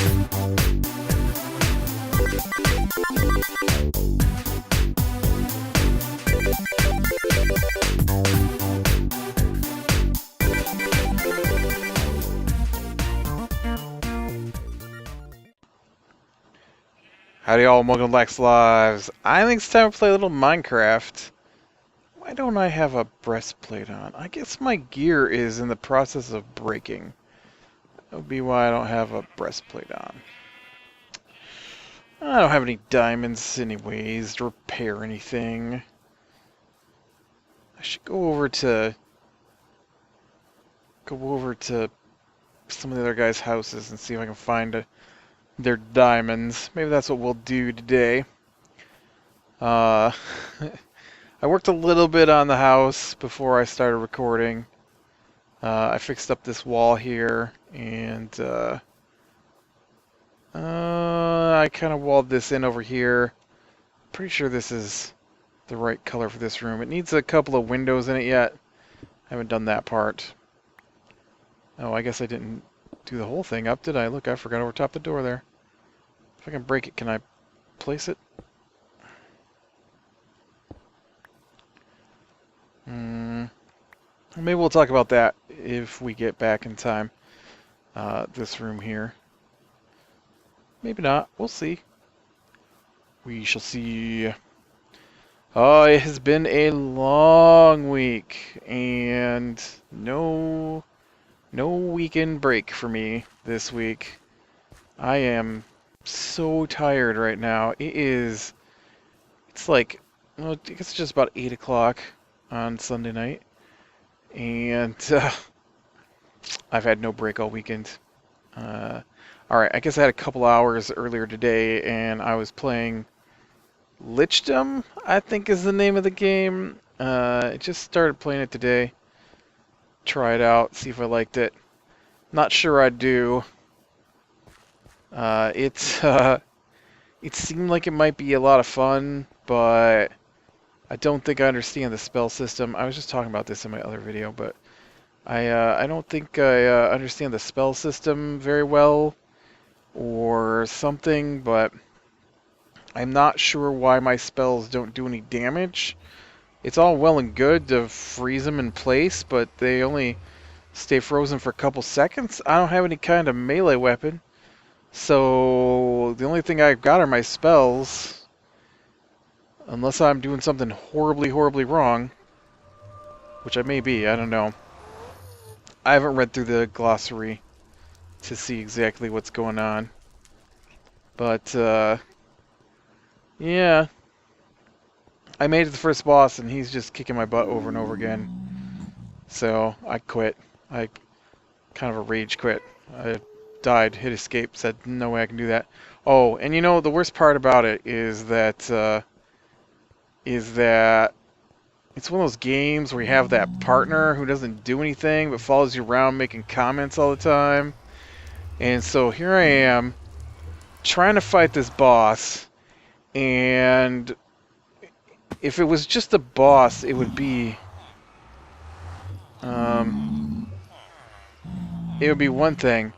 Howdy all, welcome to Lac Lives. I think it's time to play a little Minecraft. Why don't I have a breastplate on? I guess my gear is in the process of breaking. That would be why I don't have a breastplate on. I don't have any diamonds anyways to repair anything. I should go over to some of the other guys' houses and see if I can find their diamonds. Maybe that's what we'll do today. I worked a little bit on the house before I started recording. I fixed up this wall here, and I kind of walled this in over here. Pretty sure this is the right color for this room. It needs a couple of windows in it yet. I haven't done that part. Oh, I guess I didn't do the whole thing up, did I? Look, I forgot over top the door there. If I can break it, can I place it? Maybe we'll talk about that if we get back in time. This room here. Maybe not. We'll see. We shall see. Oh, it has been a long week, and no weekend break for me this week. I am so tired right now. It's like, well, I guess it's just about 8 o'clock on Sunday night, and I've had no break all weekend. Alright, I guess I had a couple hours earlier today, and I was playing Lichdom, I think is the name of the game. I just started playing it today. Try it out, see if I liked it. Not sure I do. It seemed like it might be a lot of fun, but I don't think I understand the spell system. I was just talking about this in my other video, but I don't think I understand the spell system very well or something, but I'm not sure why my spells don't do any damage. It's all well and good to freeze them in place, but they only stay frozen for a couple seconds. I don't have any kind of melee weapon, so the only thing I've got are my spells, unless I'm doing something horribly wrong, which I may be, I don't know. I haven't read through the glossary to see exactly what's going on, but yeah, I made it to the first boss, and he's just kicking my butt over and over again. So I quit. I kind of a rage quit. I died, hit escape, said no way I can do that. Oh, and you know the worst part about it is that it's one of those games where you have that partner who doesn't do anything but follows you around making comments all the time. And so here I am trying to fight this boss, and if it was just a boss, it would be one thing,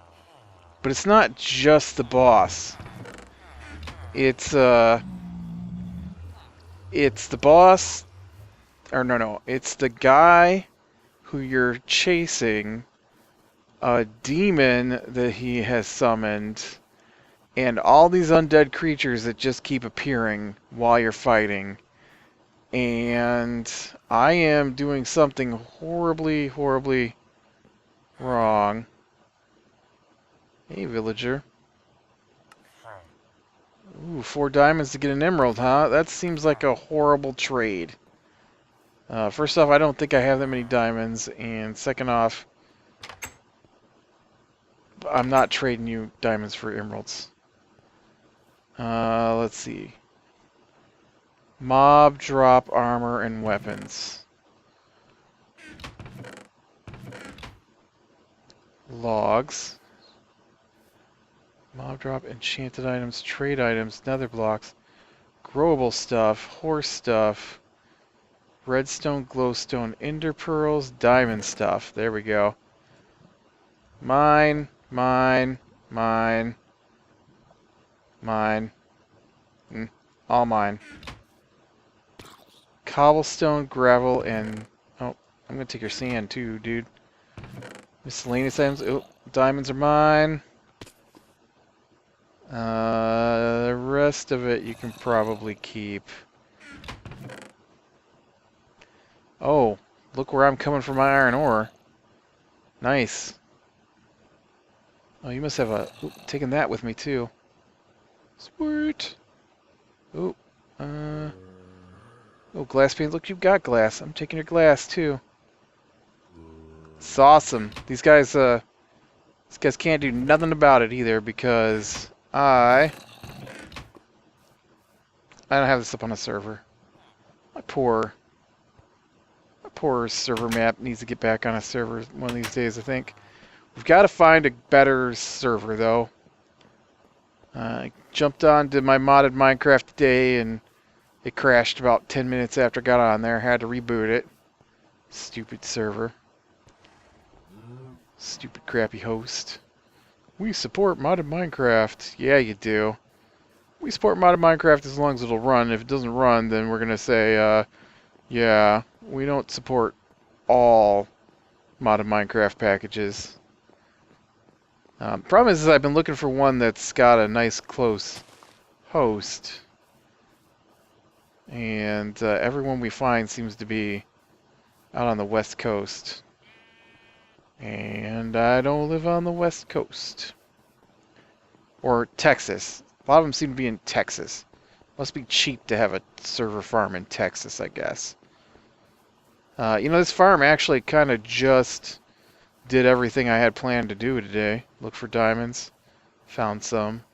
but it's not just the boss. It's the boss, or no, it's the guy who you're chasing, a demon that he has summoned, and all these undead creatures that just keep appearing while you're fighting. And I am doing something horribly wrong. Hey, villager. Ooh, 4 diamonds to get an emerald, huh? That seems like a horrible trade. First off, I don't think I have that many diamonds, and second off, I'm not trading you diamonds for emeralds. Let's see. Mob drop armor and weapons. Logs. Mob drop enchanted items, trade items, nether blocks, growable stuff, horse stuff, redstone, glowstone, ender pearls, diamond stuff. There we go. Mine. Mine. All mine. Cobblestone, gravel, and... Oh, I'm gonna take your sand too, dude. Miscellaneous items. Oh, diamonds are mine. The rest of it you can probably keep. Oh, look where I'm coming for my iron ore. Nice. Oh, you must have a... Ooh, taking that with me too. Sweet. Oh, oh, glass panes. Look, you've got glass. I'm taking your glass too. It's awesome. These guys can't do nothing about it either because I don't have this up on a server. My poor server map needs to get back on a server one of these days, I think. We've got to find a better server, though. I jumped onto my modded Minecraft today, and it crashed about 10 minutes after I got on there. Had to reboot it. Stupid server. Stupid crappy host. We support modded Minecraft. Yeah, you do. We support modded Minecraft as long as it'll run. If it doesn't run, then we're going to say, yeah, we don't support all modded Minecraft packages. Problem is I've been looking for one that's got a nice close host. And everyone we find seems to be out on the west coast. And I don't live on the west coast. Or Texas. A lot of them seem to be in Texas. Must be cheap to have a server farm in Texas, I guess. You know, this farm actually kind of just did everything I had planned to do today. Look for diamonds. Found some.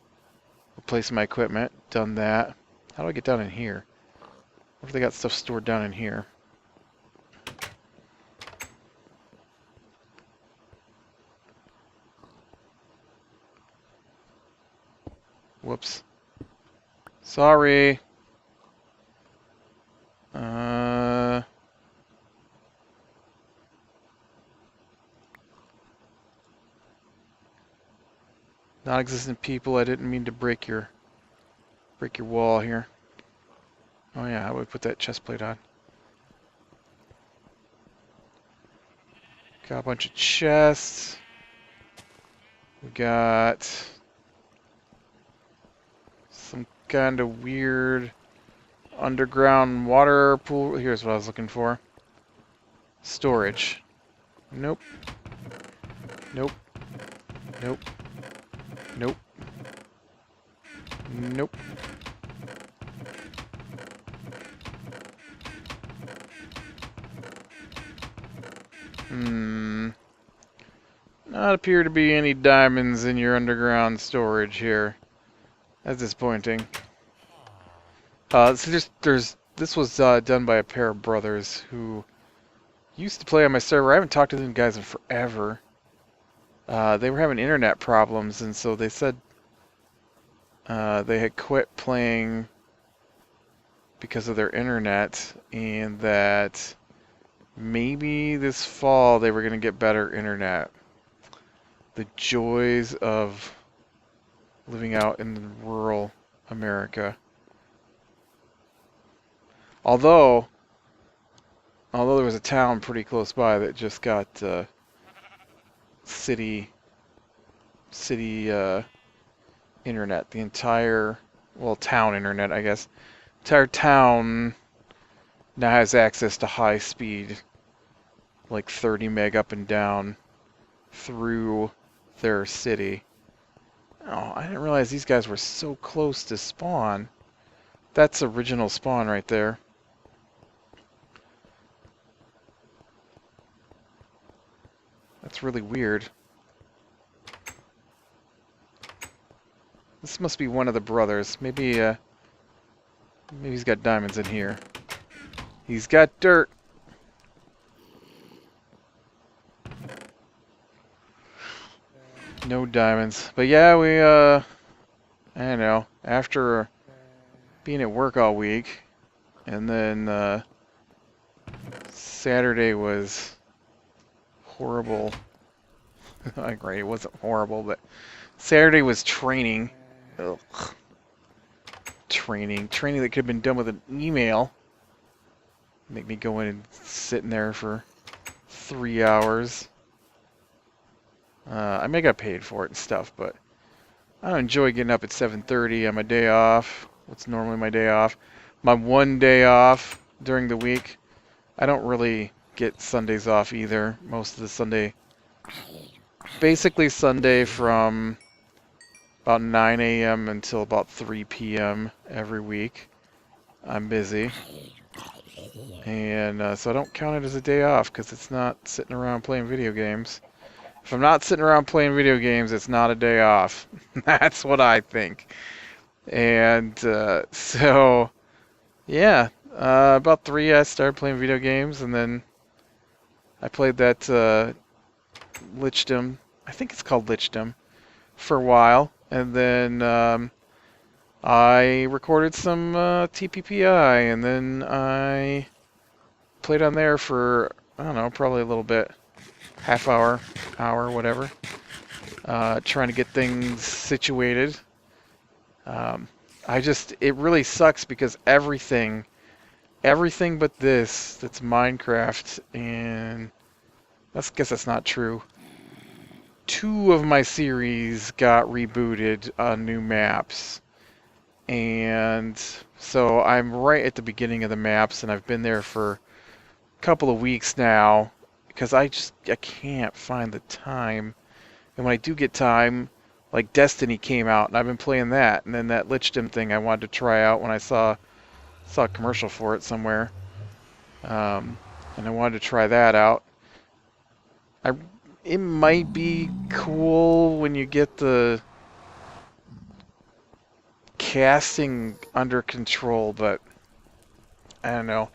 Replaced my equipment. Done that. How do I get down in here? What if they got stuff stored down in here? Whoops. Sorry. Non-existent people, I didn't mean to break your wall here. Oh yeah, how do we put that chest plate on? Got a bunch of chests. We got some kind of weird underground water pool. Here's what I was looking for. Storage. Nope. Nope. Nope. Nope. Nope. Not appear to be any diamonds in your underground storage here. That's disappointing. So this was done by a pair of brothers who used to play on my server. I haven't talked to them guys in forever. They were having internet problems, and so they said they had quit playing because of their internet, and that maybe this fall they were going to get better internet. The joys of living out in rural America. Although there was a town pretty close by that just got city internet. The entire, well, town internet, I guess. Entire town now has access to high speed, like 30 meg up and down through their city. Oh, I didn't realize these guys were so close to spawn. That's original spawn right there. That's really weird. This must be one of the brothers. Maybe he's got diamonds in here. He's got dirt. No diamonds. But yeah, we, I don't know, after being at work all week, and then, Saturday was horrible. Like, right, it wasn't horrible, but Saturday was training. Ugh. training that could have been done with an email. Make me go in and sit in there for 3 hours. I may get paid for it and stuff, but I don't enjoy getting up at 7:30 on my day off. What's normally my day off? My one day off during the week. I don't really get Sundays off either. Most of the Sunday, basically Sunday from about 9 a.m. until about 3 p.m. every week. I'm busy. And so I don't count it as a day off because it's not sitting around playing video games. If I'm not sitting around playing video games, it's not a day off. That's what I think. And so, yeah, about 3 I started playing video games, and then I played that Lichdom, I think it's called Lichdom, for a while. And then I recorded some TPPI, and then I played on there for, I don't know, probably a little bit, half hour, whatever, trying to get things situated. It really sucks because everything but this, that's Minecraft, and I guess that's not true. 2 of my series got rebooted on new maps. And so I'm right at the beginning of the maps, and I've been there for a couple of weeks now because I can't find the time. And when I do get time, like Destiny came out, and I've been playing that. And then that Lichdom thing I wanted to try out when I saw a commercial for it somewhere. And I wanted to try that out. It might be cool when you get the casting under control, but I don't know.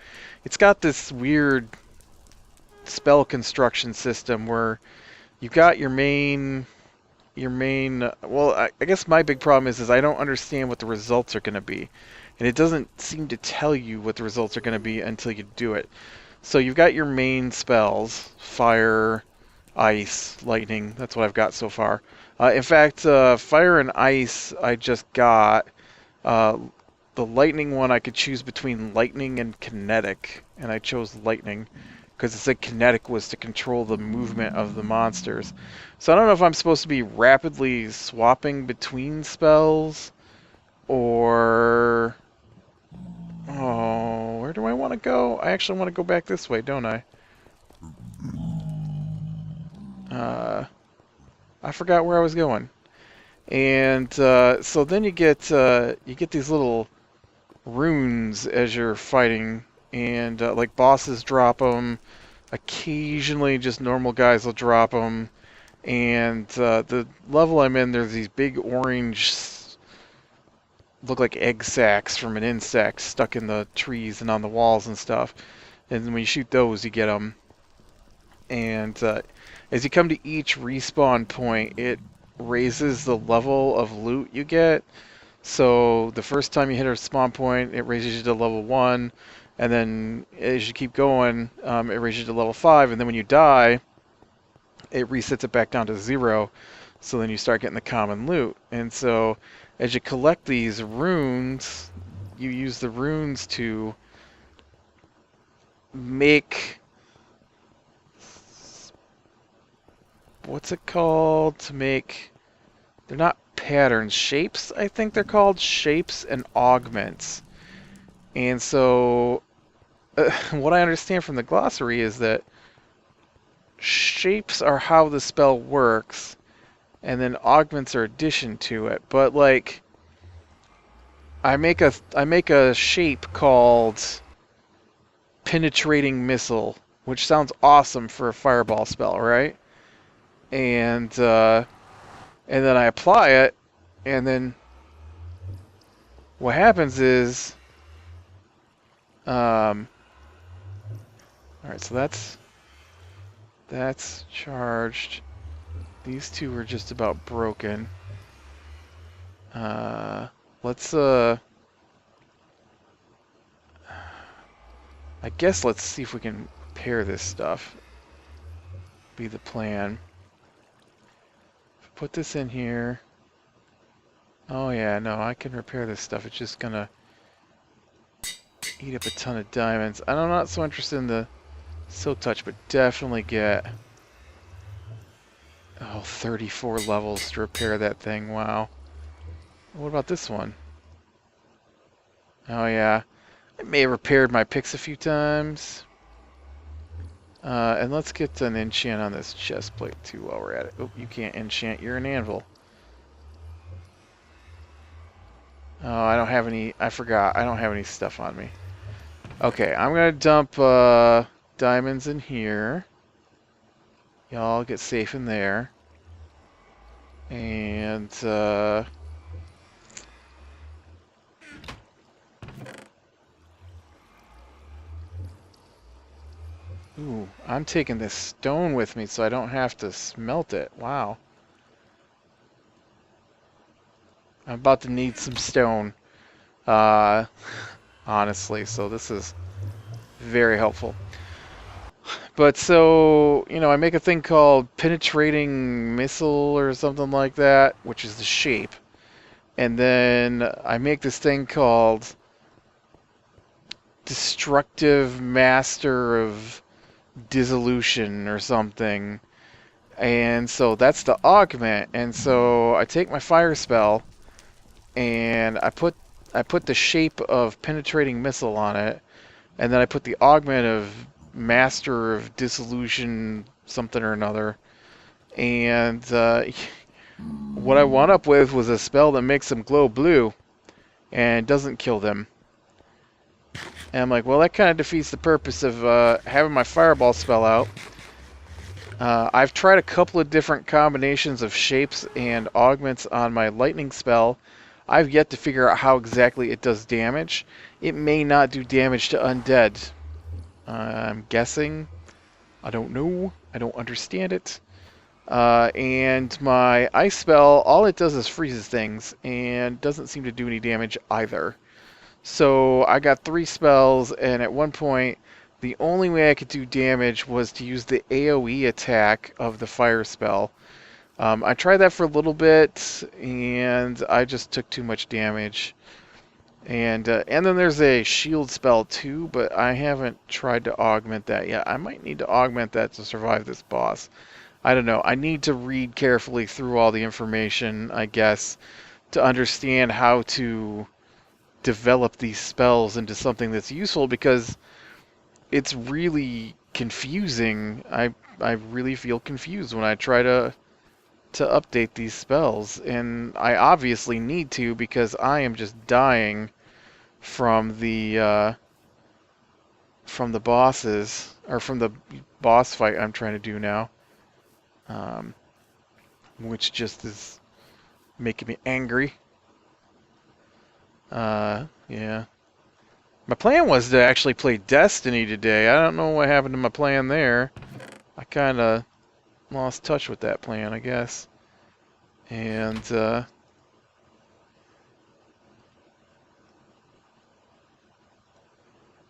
It's got this weird spell construction system where you've got your main well, I guess my big problem is I don't understand what the results are going to be, and it doesn't seem to tell you what the results are going to be until you do it. So you've got your main spells: fire, ice, lightning. That's what I've got so far. In fact, fire and ice I just got. The lightning one I could choose between lightning and kinetic, and I chose lightning because it said kinetic was to control the movement of the monsters. So I don't know if I'm supposed to be rapidly swapping between spells, or... Oh, where do I want to go? I actually want to go back this way, don't I? I forgot where I was going. And so then you get these little runes as you're fighting, and like bosses drop them. Occasionally, just normal guys will drop them. And the level I'm in, there's these big orange, look like egg sacs from an insect stuck in the trees and on the walls and stuff. And when you shoot those, you get them. And as you come to each respawn point, it raises the level of loot you get. So the first time you hit a spawn point, it raises you to level 1, and then as you keep going, it raises you to level 5, and then when you die, it resets it back down to 0, so then you start getting the common loot. And so as you collect these runes, you use the runes to make... What's it called? To make... They're not patterns, shapes, I think they're called, shapes and augments. And so what I understand from the glossary is that shapes are how the spell works, and then augments are addition to it. But like, I make a shape called penetrating missile, which sounds awesome for a fireball spell, right? And then I apply it, and then what happens is, alright, so that's charged. These 2 are just about broken. Let's, I guess let's see if we can pair this stuff. Be the plan. Put this in here. Oh yeah, no, I can repair this stuff. It's just gonna eat up a ton of diamonds. I'm not so interested in the silk touch, but definitely get 34 levels to repair that thing. Wow. What about this one? Oh yeah, I may have repaired my picks a few times. And let's get an enchant on this chest plate too while we're at it. Oh, you can't enchant. You're an anvil. Oh, I don't have any. I forgot. I don't have any stuff on me. Okay, I'm gonna dump diamonds in here. Y'all get safe in there. And ooh, I'm taking this stone with me so I don't have to smelt it. Wow. I'm about to need some stone. Uh, honestly, so this is very helpful. But so, I make a thing called penetrating missile or something like that, which is the shape. And then I make this thing called destructive master of dissolution or something. And so that's the augment. And so I take my fire spell and I put the shape of penetrating missile on it, and then I put the augment of master of dissolution something or another. And what I wound up with was a spell that makes them glow blue and doesn't kill them. And I'm like, well, that kind of defeats the purpose of having my fireball spell out. I've tried a couple of different combinations of shapes and augments on my lightning spell. I've yet to figure out how exactly it does damage. It may not do damage to undead. I'm guessing. I don't know. I don't understand it. And my ice spell, all it does is freezes things and doesn't seem to do any damage either. So I got 3 spells, and at one point, the only way I could do damage was to use the AoE attack of the fire spell. I tried that for a little bit, and I just took too much damage. And then there's a shield spell too, but I haven't tried to augment that yet. I might need to augment that to survive this boss. I don't know. I need to read carefully through all the information, I guess, to understand how to develop these spells into something that's useful, because it's really confusing. I really feel confused when I try to update these spells, and I obviously need to, because I am just dying from the bosses, or from the boss fight I'm trying to do now, which just is making me angry. Yeah. My plan was to actually play Destiny today. I don't know what happened to my plan there. I kind of lost touch with that plan, I guess. And,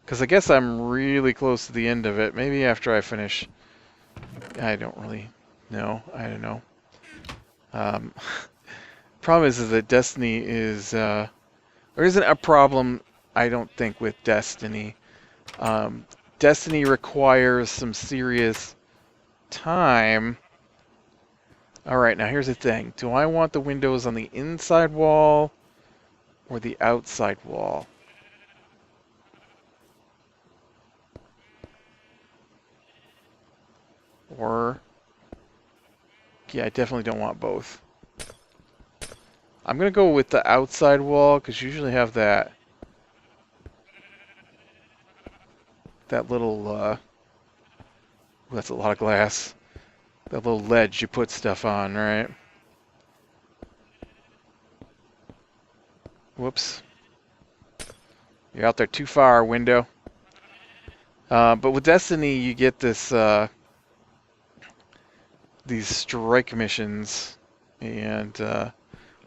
because I guess I'm really close to the end of it. Maybe after I finish. I don't really know. I don't know. Problem is that Destiny is, there isn't a problem, I don't think, with Destiny. Destiny requires some serious time. Alright, now here's the thing. Do I want the windows on the inside wall or the outside wall? Or, yeah, I definitely don't want both. I'm going to go with the outside wall, because you usually have that little, that's a lot of glass. That little ledge you put stuff on, right? Whoops. You're out there too far, window. But with Destiny, you get this, these strike missions, and,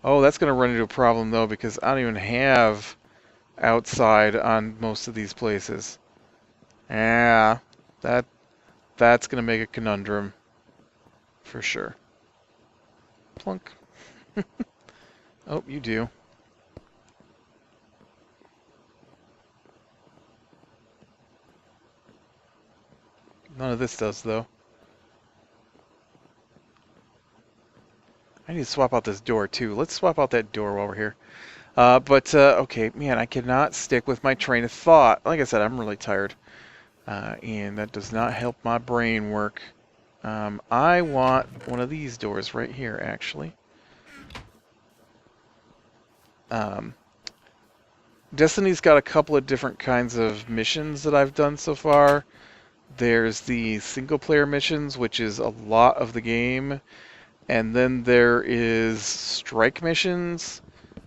oh, that's going to run into a problem, though, because I don't even have outside on most of these places. Yeah, that's going to make a conundrum, for sure. Plunk. Oh, you do. None of this does, though. I need to swap out this door, too. Let's swap out that door while we're here. Okay, man, I cannot stick with my train of thought. Like I said, I'm really tired. And that does not help my brain work. I want one of these doors right here, actually. Destiny's got a couple of different kinds of missions that I've done so far. There's the single-player missions, which is a lot of the game. And then there is strike missions,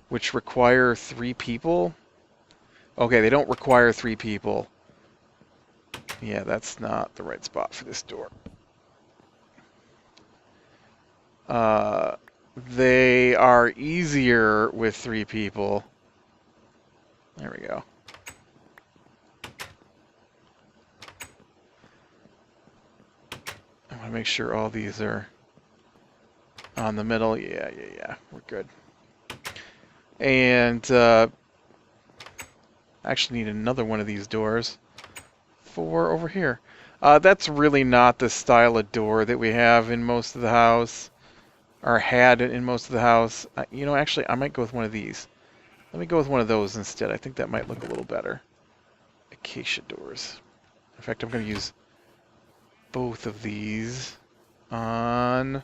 which require 3 people. Okay, they don't require 3 people. Yeah, that's not the right spot for this door. They are easier with 3 people. There we go. I want to make sure all these are on the middle. Yeah, we're good. And I actually need another one of these doors for over here. That's really not the style of door that we have in most of the house, or had in most of the house. You know, actually, I might go with one of these. Let me go with one of those instead. I think that might look a little better. Acacia doors. In fact, I'm going to use both of these on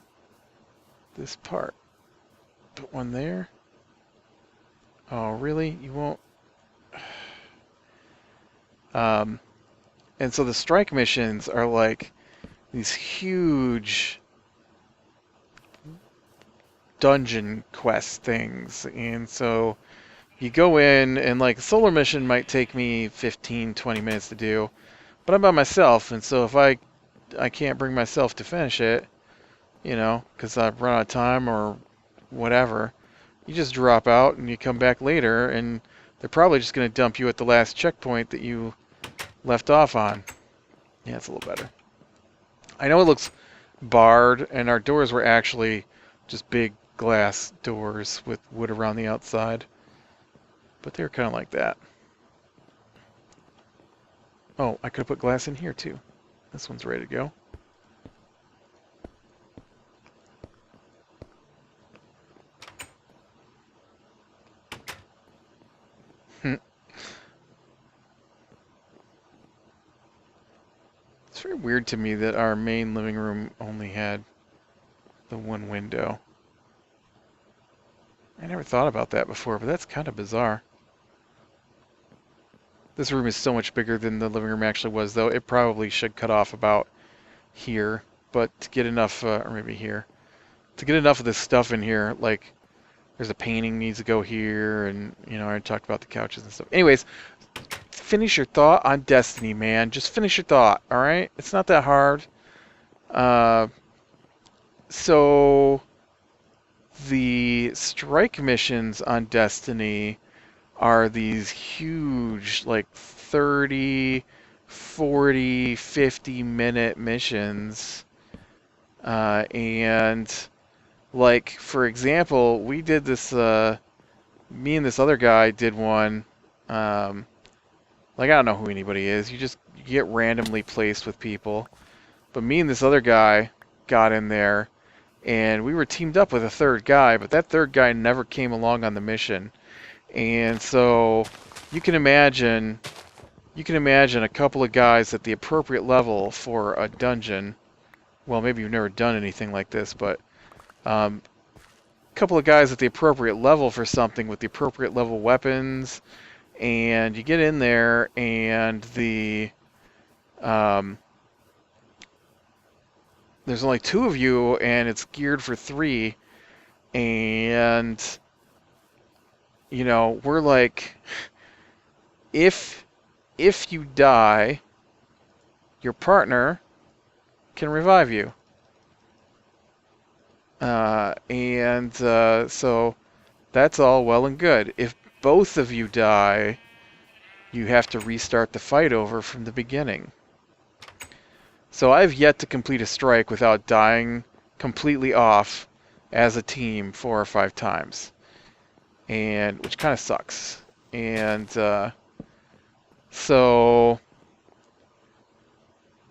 this part. Put one there. Oh, really? You won't? And so the strike missions are like these huge dungeon quest things. And so you go in, and like a solar mission might take me 15, 20 minutes to do, but I'm by myself, and so if I can't bring myself to finish it, you know, because I've run out of time or whatever, you just drop out and you come back later, and they're probably just going to dump you at the last checkpoint that you left off on. Yeah, it's a little better. I know it looks barred, and our doors were actually just big glass doors with wood around the outside, but they're kind of like that. Oh, I could have put glass in here too. This one's ready to go. It's very weird to me that our main living room only had the one window. I never thought about that before, but that's kind of bizarre. This room is so much bigger than the living room actually was, though. It probably should cut off about here, but to get enough, or maybe here, to get enough of this stuff in here, like, there's a painting needs to go here, and, you know, I talked about the couches and stuff. Anyways, finish your thought on Destiny, man. Just finish your thought, alright? It's not that hard. So the strike missions on Destiny are these huge, like 30, 40, 50-minute missions. And, like, for example, we did this, me and this other guy did one. Like, I don't know who anybody is. You get randomly placed with people. But me and this other guy got in there, and we were teamed up with a third guy, but that third guy never came along on the mission. And so you can imagine a couple of guys at the appropriate level for a dungeon. Well, maybe you've never done anything like this, but a couple of guys at the appropriate level for something with the appropriate level weapons, and you get in there, and there's only 2 of you, and it's geared for 3, and you know, we're like, if you die, your partner can revive you. So that's all well and good. If both of you die, you have to restart the fight over from the beginning. So I've yet to complete a strike without dying completely off as a team 4 or 5 times. and which kind of sucks. And so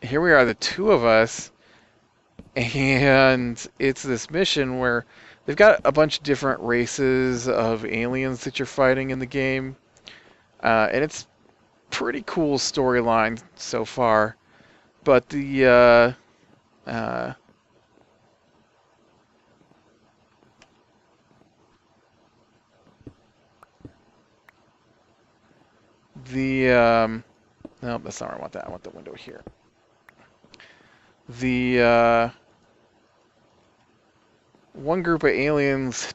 here we are, the two of us, and it's this mission where they've got a bunch of different races of aliens that you're fighting in the game, and it's pretty cool storyline so far. But the no, that's not where I want that. I want the window here. The one group of aliens,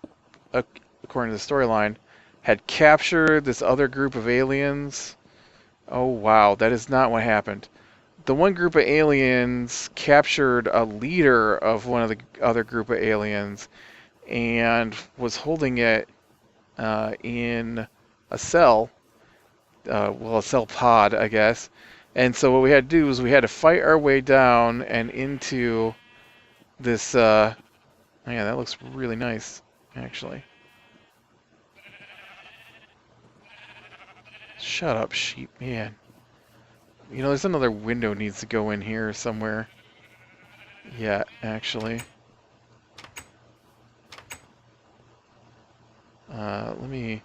according to the storyline, had captured this other group of aliens. Oh wow, that is not what happened. The one group of aliens captured a leader of one of the other group of aliens and was holding it in a cell, well, a cell pod, I guess. And so what we had to do was we had to fight our way down and into this, yeah, that looks really nice, actually. Shut up, sheep, man. You know, there's another window needs to go in here somewhere. Yeah, actually. Let me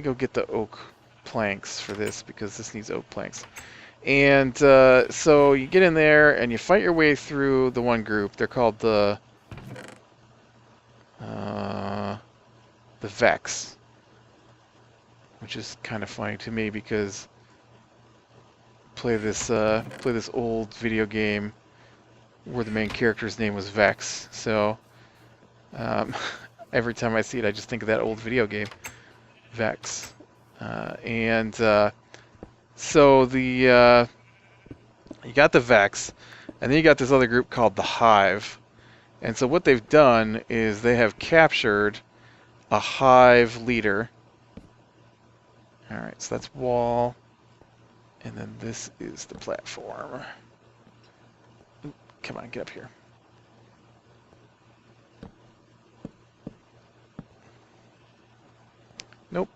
go get the oak planks for this, because this needs oak planks. And so you get in there and you fight your way through the one group. They're called the Vex, which is kind of funny to me because play this old video game where the main character's name was Vex. So every time I see it, I just think of that old video game, Vex. So the you got the Vex, and then you got this other group called the Hive. And so what they've done is they have captured a Hive leader. Alright, so that's wall. And then this is the platform. Ooh, come on, get up here. Nope.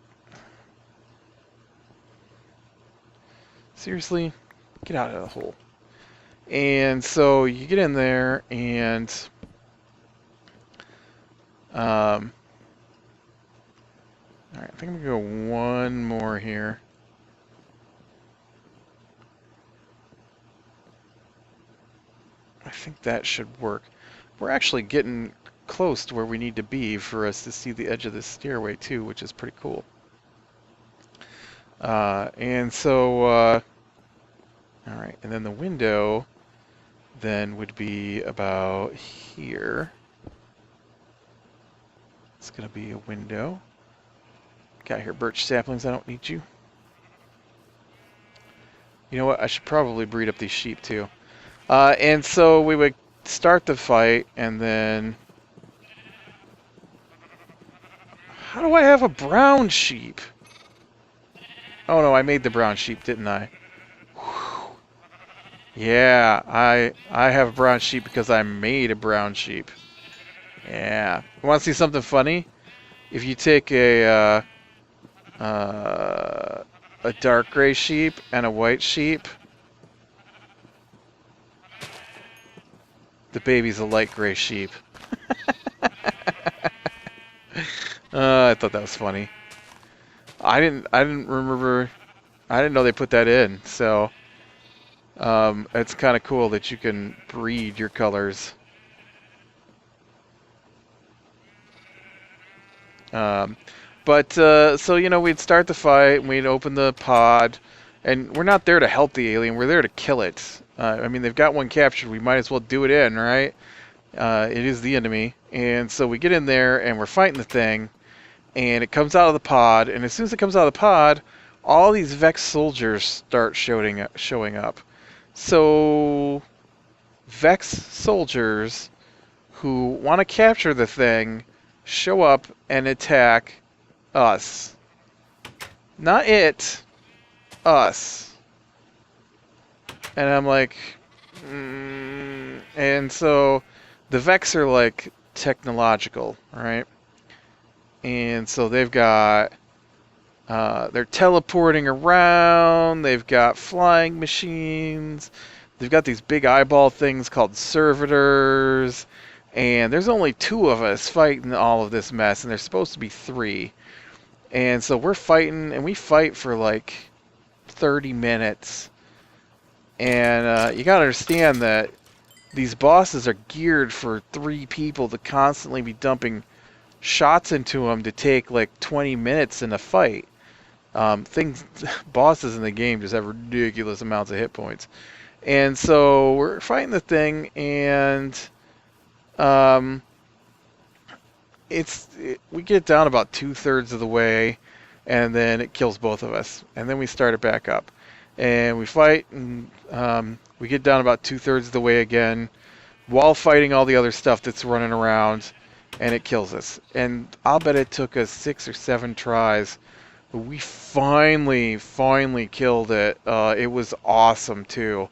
Seriously? Get out of the hole. And so you get in there and alright, I think I'm going to go one more here. I think that should work. We're actually getting close to where we need to be for us to see the edge of this stairway too, which is pretty cool. And so, alright, and then the window then would be about here. It's going to be a window. Got here birch saplings, I don't need you. You know what, I should probably breed up these sheep too. And so we would start the fight, and then... How do I have a brown sheep? Oh no, I made the brown sheep, didn't I? Whew. Yeah, I have a brown sheep because I made a brown sheep. Yeah. You want to see something funny? If you take a dark gray sheep and a white sheep, the baby's a light gray sheep. I thought that was funny. I didn't remember. I didn't know they put that in. So it's kind of cool that you can breed your colors. So you know, we'd start the fight and we'd open the pod, and we're not there to help the alien. We're there to kill it. I mean, they've got one captured. We might as well do it in, right? It is the enemy. And so we get in there and we're fighting the thing, and it comes out of the pod, and as soon as it comes out of the pod, all these Vex soldiers start showing up. So Vex soldiers who want to capture the thing show up and attack us. Not it, us. And I'm like, and so the Vex are like technological, right? And so they've got, they're teleporting around, they've got flying machines, they've got these big eyeball things called servitors, and there's only 2 of us fighting all of this mess, and there's supposed to be 3. And so we're fighting, and we fight for like 30 minutes. And you gotta understand that these bosses are geared for 3 people to constantly be dumping shots into them to take like 20 minutes in a fight. Bosses in the game just have ridiculous amounts of hit points. And so we're fighting the thing, and we get down about 2/3 of the way, and then it kills both of us. And then we start it back up. And we fight, and we get down about 2/3 of the way again, while fighting all the other stuff that's running around, and it kills us. And I'll bet it took us 6 or 7 tries, but we finally killed it. It was awesome too.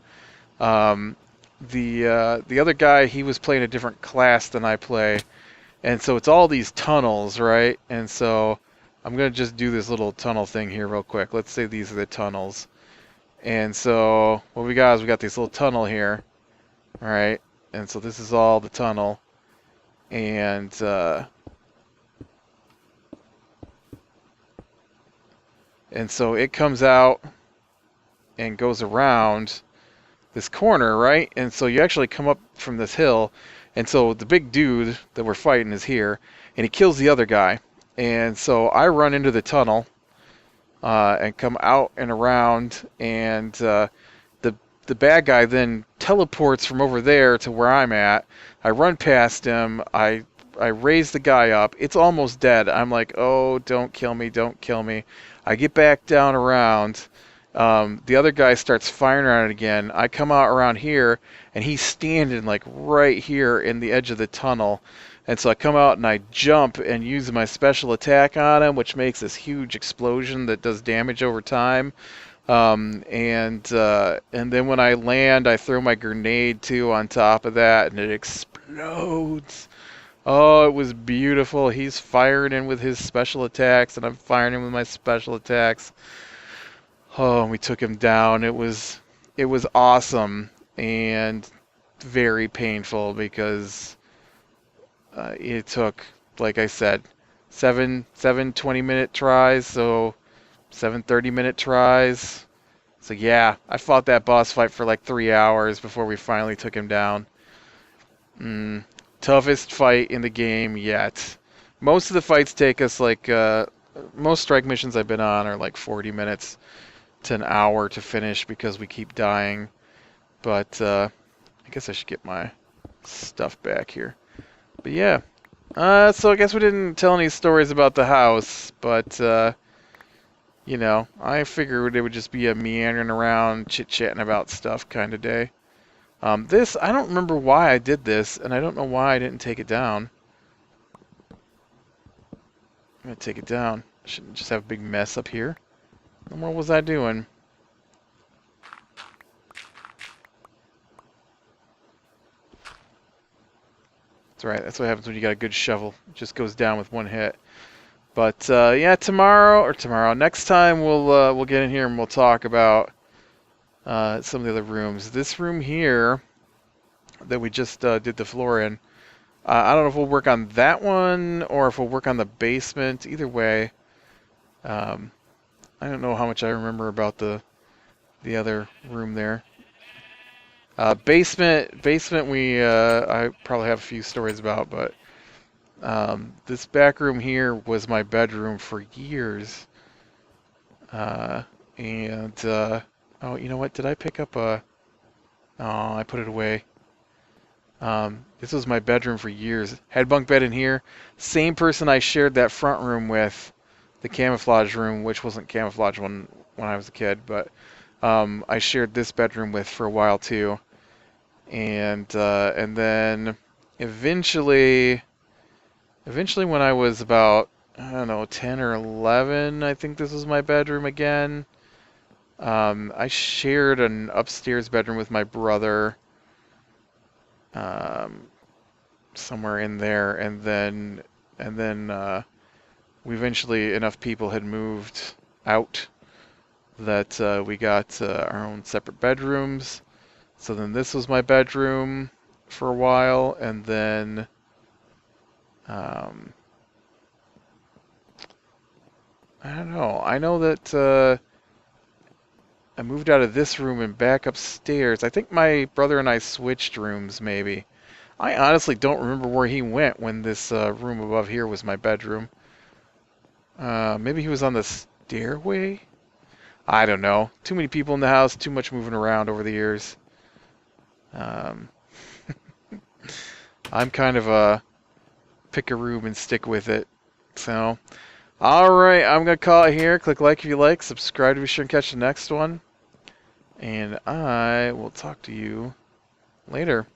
The other guy, he was playing a different class than I play, and so it's all these tunnels, right? And so I'm gonna just do this little tunnel thing here real quick. Let's say these are the tunnels. And so what we got is we got this little tunnel here, all right? And so this is all the tunnel, and so it comes out and goes around this corner, right? And so you actually come up from this hill, and so the big dude that we're fighting is here, and he kills the other guy. And so I run into the tunnel, and come out and around, and the bad guy then teleports from over there to where I'm at. I run past him. I raise the guy up. It's almost dead. I'm like, oh, don't kill me, don't kill me. I get back down around. The other guy starts firing around it again. I come out around here, and he's standing like right here in the edge of the tunnel. And so I come out and I jump and use my special attack on him, which makes this huge explosion that does damage over time. And then when I land, I throw my grenade too on top of that, and it explodes. Oh, it was beautiful. He's firing in with his special attacks, and I'm firing in with my special attacks. Oh, and we took him down. It was awesome and very painful because it took, like I said, 7 20-minute tries, so 7 30-minute tries. So yeah, I fought that boss fight for like 3 hours before we finally took him down. Toughest fight in the game yet. Most of the fights take us like, most strike missions I've been on are like 40 minutes to an hour to finish because we keep dying. But I guess I should get my stuff back here. But yeah, so I guess we didn't tell any stories about the house, but you know, I figured it would just be a meandering around, chit-chatting about stuff kind of day. This, I don't remember why I did this, and I don't know why I didn't take it down. I'm going to take it down. I shouldn't just have a big mess up here. What was I doing? That's right, that's what happens when you got a good shovel. It just goes down with one hit. But yeah, next time we'll get in here and we'll talk about some of the other rooms. This room here that we just did the floor in, I don't know if we'll work on that one or if we'll work on the basement. Either way, I don't know how much I remember about the other room there. Basement. I probably have a few stories about, but this back room here was my bedroom for years. Oh, you know what? Did I pick up a? Oh, I put it away. This was my bedroom for years. Had bunk bed in here. Same person I shared that front room with, the camouflage room, which wasn't camouflage when I was a kid, but I shared this bedroom with for a while too. And then eventually when I was about, I don't know, 10 or 11, I think this was my bedroom again. I shared an upstairs bedroom with my brother, somewhere in there, and then we eventually, enough people had moved out that we got our own separate bedrooms. So then this was my bedroom for a while, and then I don't know. I know that I moved out of this room and back upstairs. I think my brother and I switched rooms, maybe. I honestly don't remember where he went when this room above here was my bedroom. Maybe he was on the stairway? I don't know. Too many people in the house, too much moving around over the years. I'm kind of a pick a room and stick with it. So, alright, I'm going to call it here. Click like if you like, subscribe to be sure and catch the next one. And I will talk to you later.